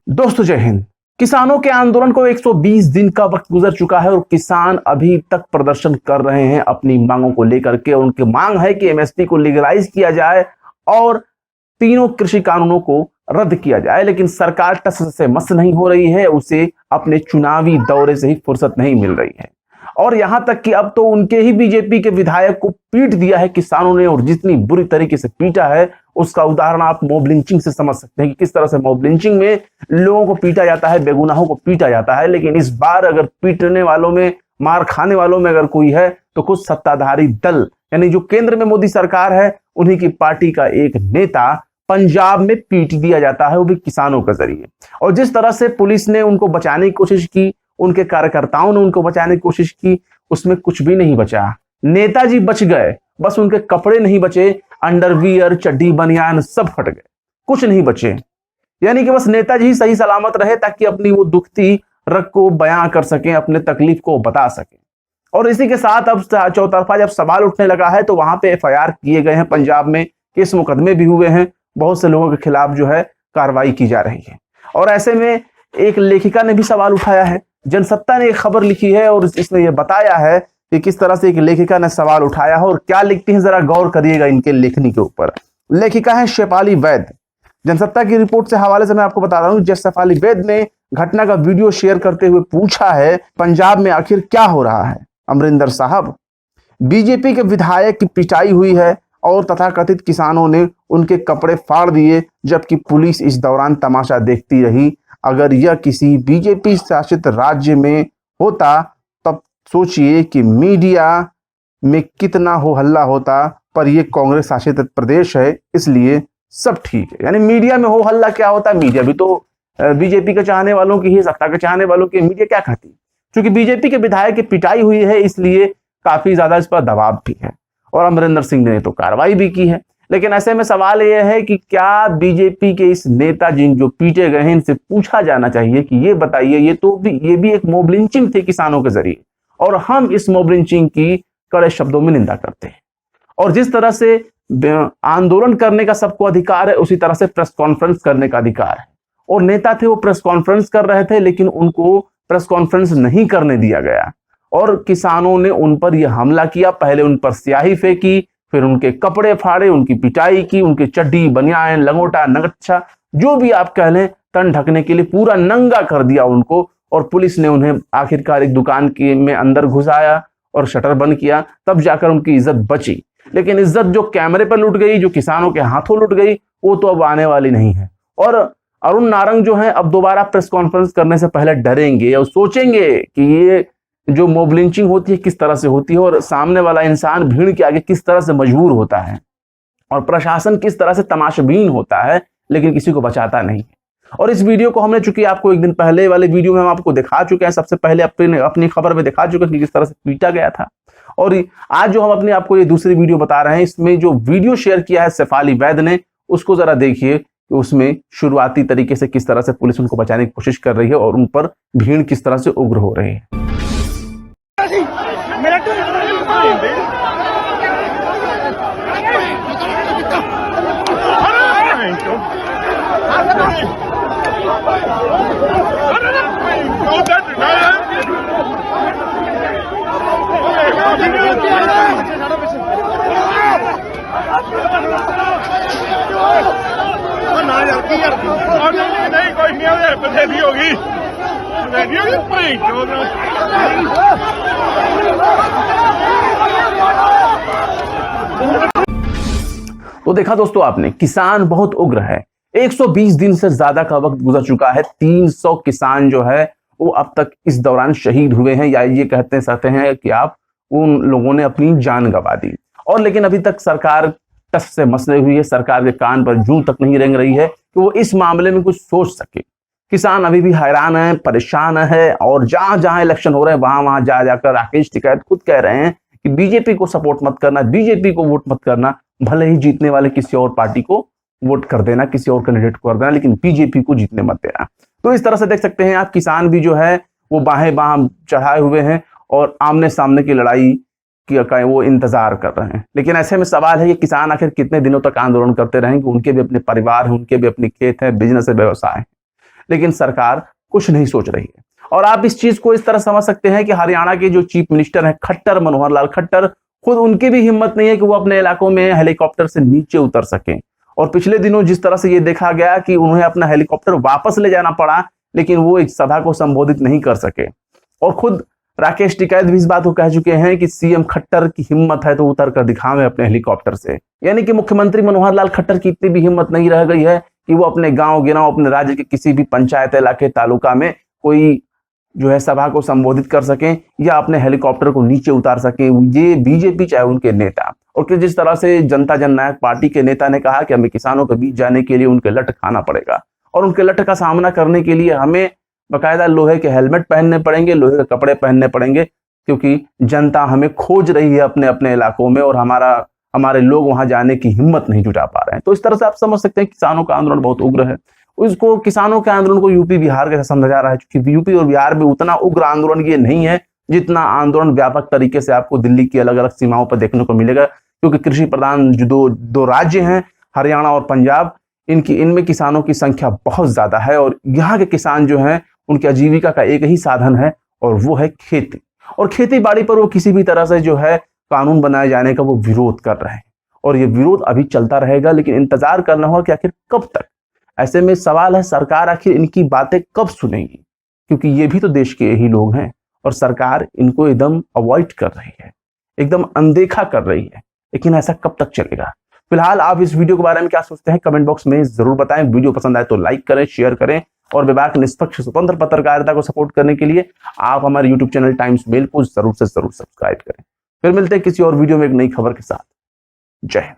दोस्तों जय हिंद। किसानों के आंदोलन को 120 दिन का वक्त गुजर चुका है और किसान अभी तक प्रदर्शन कर रहे हैं अपनी मांगों को लेकर के। उनकी मांग है कि एमएसपी को लीगलाइज किया जाए और तीनों कृषि कानूनों को रद्द किया जाए, लेकिन सरकार टस से मस नहीं हो रही है, उसे अपने चुनावी दौरे से ही फुर्सत नहीं मिल रही है। और यहां तक कि अब तो उनके ही बीजेपी के विधायक को पीट दिया है किसानों ने, और जितनी बुरी तरीके से पीटा है उसका उदाहरण आप मॉब लिंचिंग से समझ सकते हैं कि किस तरह से मॉब लिंचिंग में लोगों को पीटा जाता है, बेगुनाहों को पीटा जाता है। लेकिन इस बार अगर पीटने वालों में, मार खाने वालों में अगर कोई है तो कुछ सत्ताधारी दल, यानी जो केंद्र में मोदी सरकार है, उन्हीं की पार्टी का एक नेता पंजाब में पीट दिया जाता है, वो भी किसानों के जरिए। और जिस तरह से पुलिस ने उनको बचाने की कोशिश की, उनके कार्यकर्ताओं ने उनको बचाने की कोशिश की, उसमें कुछ भी नहीं बचा। नेताजी बच गए, बस उनके कपड़े नहीं बचे, अंडरवियर, चड्डी, बनियान सब फट गए, कुछ नहीं बचे। यानी कि बस नेताजी ही सही सलामत रहे ताकि अपनी वो दुखती रग को बयां कर सकें, अपने तकलीफ को बता सकें। और इसी के साथ अब चौतरफा जब सवाल उठने लगा है तो वहां पे एफआईआर किए गए हैं, पंजाब में केस मुकदमे भी हुए हैं, बहुत से लोगों के खिलाफ जो है कार्रवाई की जा रही है। और ऐसे में एक लेखिका ने भी सवाल उठाया है। जनसत्ता ने एक खबर लिखी है और इसमें यह बताया है कि किस तरह से एक लेखिका ने सवाल उठाया है और क्या लिखती है, जरा गौर करिएगा इनके लेखनी के ऊपर। लेखिका है शेफाली वैद। जनसत्ता की रिपोर्ट से हवाले से मैं आपको बता रहा हूं, शेफाली वैद ने घटना का वीडियो शेयर करते हुए पूछा है, पंजाब में आखिर क्या हो रहा है? अमरिंदर साहब, बीजेपी के विधायक की पिटाई हुई है और तथाकथित किसानों ने उनके कपड़े फाड़ दिए, जबकि पुलिस इस दौरान तमाशा देखती रही। अगर यह किसी बीजेपी शासित राज्य में होता तब सोचिए कि मीडिया में कितना हो हल्ला होता, पर यह कांग्रेस शासित प्रदेश है, इसलिए सब ठीक है। यानी मीडिया में हो हल्ला क्या होता, मीडिया भी तो बीजेपी के चाहने वालों की ही, सत्ता के चाहने वालों की, मीडिया क्या कहती? क्योंकि बीजेपी के विधायक की पिटाई हुई है, इसलिए काफी ज्यादा इस पर दबाव भी है और अमरिंदर सिंह ने तो कार्रवाई भी की है। लेकिन ऐसे में सवाल यह है कि क्या बीजेपी के इस नेता जिन जो पीटे गए हैं, इनसे पूछा जाना चाहिए कि ये बताइए, ये भी एक मॉब लिंचिंग थी किसानों के जरिए, और हम इस मॉब लिंचिंग की कड़े शब्दों में निंदा करते हैं। और जिस तरह से आंदोलन करने का सबको अधिकार है, उसी तरह से प्रेस कॉन्फ्रेंस करने का अधिकार है। और नेता थे, वो प्रेस कॉन्फ्रेंस कर रहे थे, लेकिन उनको प्रेस कॉन्फ्रेंस नहीं करने दिया गया और किसानों ने उन पर यह हमला किया। पहले उन पर स्याही फेंकी, फिर उनके कपड़े फाड़े, उनकी पिटाई की, उनके चड्डी, बनियान, लंगोटा, नगच्छा, जो भी आप कह लें, तन ढकने के लिए पूरा नंगा कर दिया उनको। और पुलिस ने उन्हें आखिरकार एक दुकान के में अंदर घुसाया और शटर बंद किया, तब जाकर उनकी इज्जत बची। लेकिन इज्जत जो कैमरे पर लुट गई, जो किसानों के हाथों लुट गई, वो तो अब आने वाली नहीं है। और अरुण नारंग जो है अब दोबारा प्रेस कॉन्फ्रेंस करने से पहले डरेंगे और सोचेंगे कि ये जो मॉब लिंचिंग होती है किस तरह से होती है, और सामने वाला इंसान भीड़ के आगे किस तरह से मजबूर होता है, और प्रशासन किस तरह से तमाशबीन होता है, लेकिन किसी को बचाता नहीं है। और इस वीडियो को हमने, चूंकि आपको एक दिन पहले वाले वीडियो में हम आपको दिखा चुके हैं, सबसे पहले अपनी खबर में दिखा चुके हैं कि किस तरह से पीटा गया था। और आज जो हम अपने आपको ये दूसरी वीडियो बता रहे हैं, इसमें जो वीडियो शेयर किया है शेफाली वैद ने, उसको जरा देखिए कि उसमें शुरुआती तरीके से किस तरह से पुलिस उनको बचाने की कोशिश कर रही है और उन पर भीड़ किस तरह से उग्र हो रही है। तो देखा दोस्तों आपने, किसान बहुत उग्र है। 120 दिन से ज्यादा का वक्त गुजर चुका है। 300 किसान जो है वो अब तक इस दौरान शहीद हुए हैं, या ये कहते हैं कि आप उन लोगों ने अपनी जान गंवा दी। और लेकिन अभी तक सरकार टस से मसले हुई है, सरकार के कान पर जूं तक नहीं रेंग रही है कि वो इस मामले में कुछ सोच सके। किसान अभी भी हैरान है, परेशान है, और जहां जहां इलेक्शन हो रहे हैं वहां जा जाकर राकेश टिकैत खुद कह रहे हैं कि बीजेपी को सपोर्ट मत करना, बीजेपी को वोट मत करना, भले ही जीतने वाले किसी और पार्टी को वोट कर देना, किसी और कैंडिडेट को कर देना, लेकिन बीजेपी को जीतने मत देना। तो इस तरह से देख सकते हैं आप, किसान भी जो है वो बाहें बाह चढ़ाए हुए हैं और आमने सामने की लड़ाई कि वो इंतजार कर रहे हैं। लेकिन ऐसे में सवाल है कि किसान आखिर कितने दिनों तक आंदोलन करते रहेंगे। उनके भी अपने परिवार हैं, उनके भी अपने खेत हैं, बिजनेस है, व्यवसाय है, लेकिन सरकार कुछ नहीं सोच रही है। और आप इस चीज को इस तरह समझ सकते हैं कि हरियाणा के जो चीफ मिनिस्टर हैं खट्टर, मनोहर लाल खट्टर, खुद उनकी भी हिम्मत नहीं है कि वो अपने इलाकों में हेलीकॉप्टर से नीचे उतर सकें। और पिछले दिनों जिस तरह से ये देखा गया कि उन्हें अपना हेलीकॉप्टर वापस ले जाना पड़ा, लेकिन वो एक सभा को संबोधित नहीं कर सके। और खुद राकेश टिकैत भी इस बात को कह चुके हैं कि सीएम खट्टर की हिम्मत है तो उतर कर दिखावे अपने हेलीकॉप्टर से। यानी कि मुख्यमंत्री मनोहर लाल खट्टर की इतनी भी हिम्मत नहीं रह गई है कि वो अपने गांव गिराव, अपने राज्य के किसी भी पंचायत, इलाके, तालुका में कोई जो है सभा को संबोधित कर सकें या अपने हेलीकॉप्टर को नीचे उतार सकें। ये बीजेपी चाहे उनके नेता, और जिस तरह से जनता जननायक पार्टी के नेता ने कहा कि हमें किसानों के बीच जाने के लिए उनके लठ खाना पड़ेगा, और उनके लठ का सामना करने के लिए हमें बाकायदा लोहे के हेलमेट पहनने पड़ेंगे, लोहे के कपड़े पहनने पड़ेंगे, क्योंकि जनता हमें खोज रही है अपने अपने इलाकों में और हमारे लोग वहां जाने की हिम्मत नहीं जुटा पा रहे हैं। तो इस तरह से आप समझ सकते हैं किसानों का आंदोलन बहुत उग्र है। उसको किसानों के आंदोलन को यूपी बिहार के समझा जा रहा है, क्योंकि यूपी और बिहार में उतना उग्र आंदोलन ये नहीं है जितना आंदोलन व्यापक तरीके से आपको दिल्ली की अलग अलग सीमाओं पर देखने को मिलेगा। क्योंकि कृषि प्रधान जो दो राज्य हैं, हरियाणा और पंजाब, इनमें किसानों की संख्या बहुत ज्यादा है। और यहाँ के किसान जो हैं उनकी आजीविका का एक ही साधन है और वो है खेती। और खेती बाड़ी पर वो किसी भी तरह से जो है कानून बनाए जाने का वो विरोध कर रहे हैं, और ये विरोध अभी चलता रहेगा। लेकिन इंतजार करना होगा कि आखिर कब तक। ऐसे में सवाल है सरकार आखिर इनकी बातें कब सुनेगी, क्योंकि ये भी तो देश के ही लोग हैं और सरकार इनको एकदम अवॉइड कर रही है, एकदम अनदेखा कर रही है। लेकिन ऐसा कब तक चलेगा? फिलहाल आप इस वीडियो के बारे में क्या सोचते हैं कमेंट बॉक्स में जरूर बताएं। वीडियो पसंद आए तो लाइक करें, शेयर करें, और विभाग निष्पक्ष स्वतंत्र पत्रकारिता को सपोर्ट करने के लिए आप हमारे यूट्यूब चैनल टाइम्स मेल को जरूर से जरूर सब्सक्राइब करें। फिर मिलते हैं किसी और वीडियो में एक नई खबर के साथ। जय हिंद।